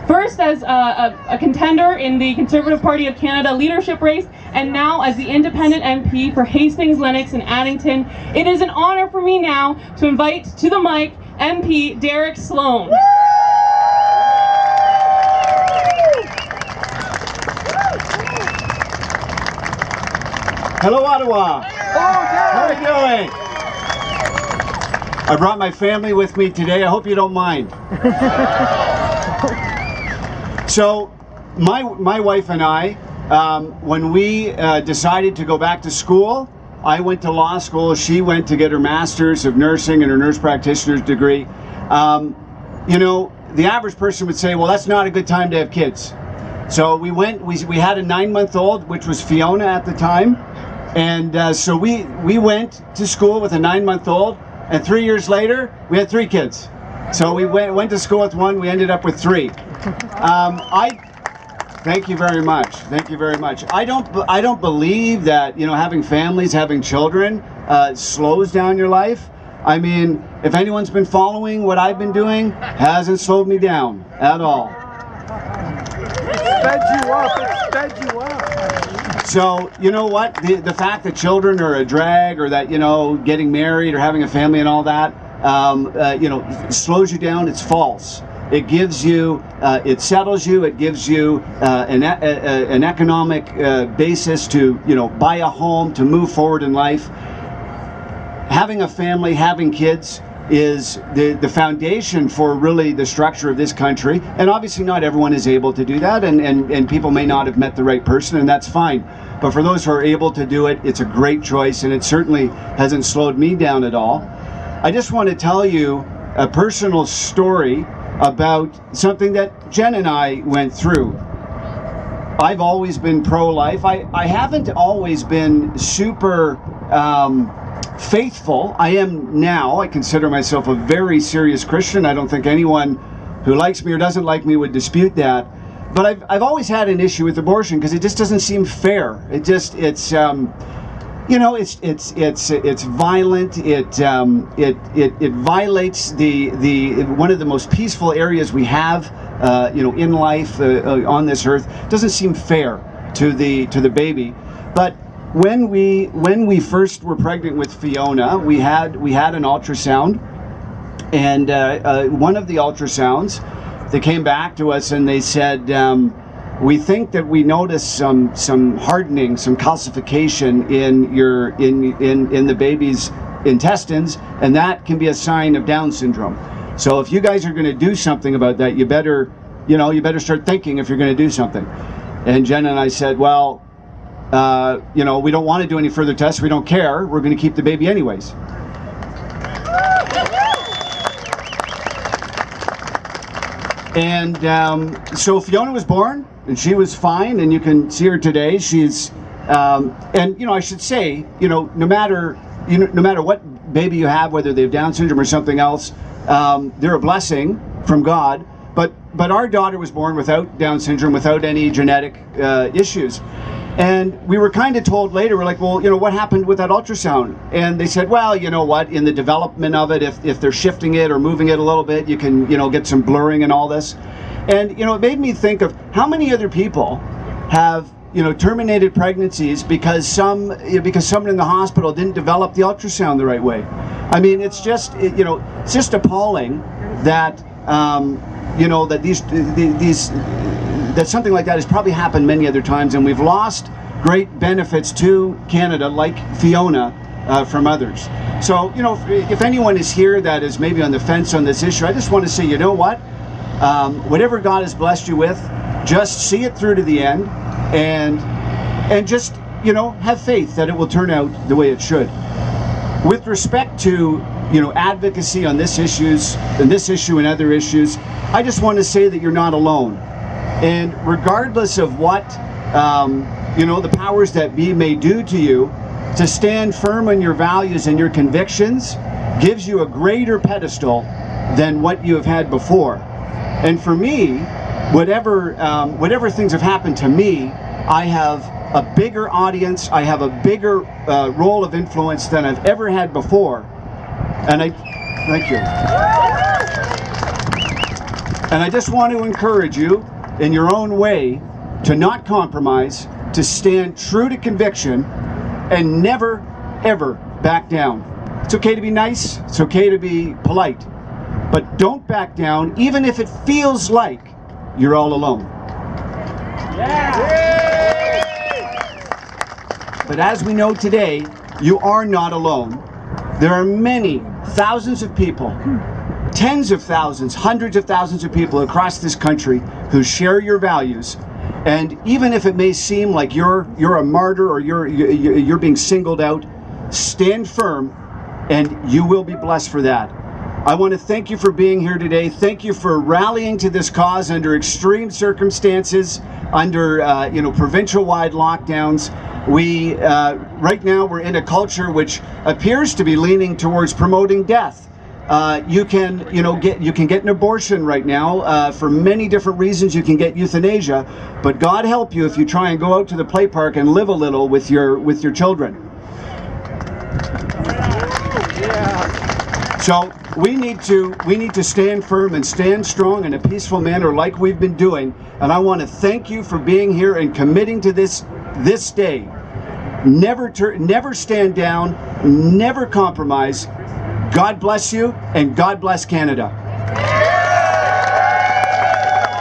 First as a contender in the Conservative Party of Canada leadership race, and now as the independent MP for Hastings, Lennox, and Addington. It is an honor for me now to invite to the mic MP Derek Sloan. Hello, Ottawa. How are you doing? I brought my family with me today. I hope you don't mind. So, my wife and I, when we decided to go back to school, I went to law school. She went to get her master's of nursing and her nurse practitioner's degree. You know, the average person would say, well, that's not a good time to have kids. So we had a 9-month-old, which was Fiona at the time. And so we went to school with a 9-month-old, and 3 years later, we had 3 kids. So we went to school with 1, we ended up with 3. Thank you very much. Thank you very much. I don't believe that, you know, having families, having children slows down your life. I mean, if anyone's been following what I've been doing, hasn't slowed me down at all. It sped you up. So, you know what? The fact that children are a drag, or that, you know, getting married or having a family and all that, you know, slows you down, it's false. It gives you, it settles you, it gives you an economic basis to, you know, buy a home, to move forward in life. Having a family, having kids is the foundation for really the structure of this country. And obviously not everyone is able to do that, and people may not have met the right person, and that's fine. But for those who are able to do it, it's a great choice, and it certainly hasn't slowed me down at all. I just want to tell you a personal story about something that Jen and I went through. I've always been pro-life. I haven't always been super faithful. I am now. I consider myself a very serious Christian. I don't think anyone who likes me or doesn't like me would dispute that. But I've always had an issue with abortion because it just doesn't seem fair. It's you know, it's violent. It violates the one of the most peaceful areas we have, you know, in life on this earth. It doesn't seem fair to the baby. But when we first were pregnant with Fiona, we had an ultrasound, and one of the ultrasounds, they came back to us and they said, we think that we noticed some hardening, some calcification in the baby's intestines, and that can be a sign of Down syndrome. So if you guys are going to do something about that, you better start thinking if you're going to do something. And Jen and I said, well, you know, we don't want to do any further tests. We don't care. We're going to keep the baby anyways. And so Fiona was born, and she was fine, and you can see her today. She's, and you know, I should say, you know, no matter what baby you have, whether they have Down syndrome or something else, they're a blessing from God. But our daughter was born without Down syndrome, without any genetic issues. And we were kind of told later, we're like, well, you know, what happened with that ultrasound? And they said, well, you know what, in the development of it, if they're shifting it or moving it a little bit, you can, you know, get some blurring and all this. And, you know, it made me think of how many other people have, you know, terminated pregnancies because someone in the hospital didn't develop the ultrasound the right way. I mean, it's just, you know, it's just appalling that, you know, that that something like that has probably happened many other times, and we've lost great benefits to Canada, like Fiona, from others. So, you know, if anyone is here that is maybe on the fence on this issue, I just want to say, you know what? Whatever God has blessed you with, just see it through to the end, and just, you know, have faith that it will turn out the way it should. With respect to, you know, advocacy on this issue and other issues, I just want to say that you're not alone. And regardless of what, you know, the powers that be may do to you, to stand firm on your values and your convictions gives you a greater pedestal than what you have had before. And for me, whatever things have happened to me, I have a bigger audience, I have a bigger role of influence than I've ever had before. And thank you. And I just want to encourage you, in your own way, to not compromise, to stand true to conviction, and never, ever back down. It's okay to be nice, it's okay to be polite, but don't back down, even if it feels like you're all alone. But as we know today, you are not alone. There are many, thousands of people, tens of thousands, hundreds of thousands of people across this country who share your values. And even if it may seem like you're a martyr or you're being singled out, stand firm and you will be blessed for that. I want to thank you for being here today. Thank you for rallying to this cause under extreme circumstances, under provincial-wide lockdowns. We right now we're in a culture which appears to be leaning towards promoting death. You can get an abortion right now for many different reasons. You can get euthanasia, but God help you if you try and go out to the play park and live a little with your children. So we need to stand firm and stand strong in a peaceful manner like we've been doing. And I want to thank you for being here and committing to this day. Never stand down, never compromise. God bless you, and God bless Canada.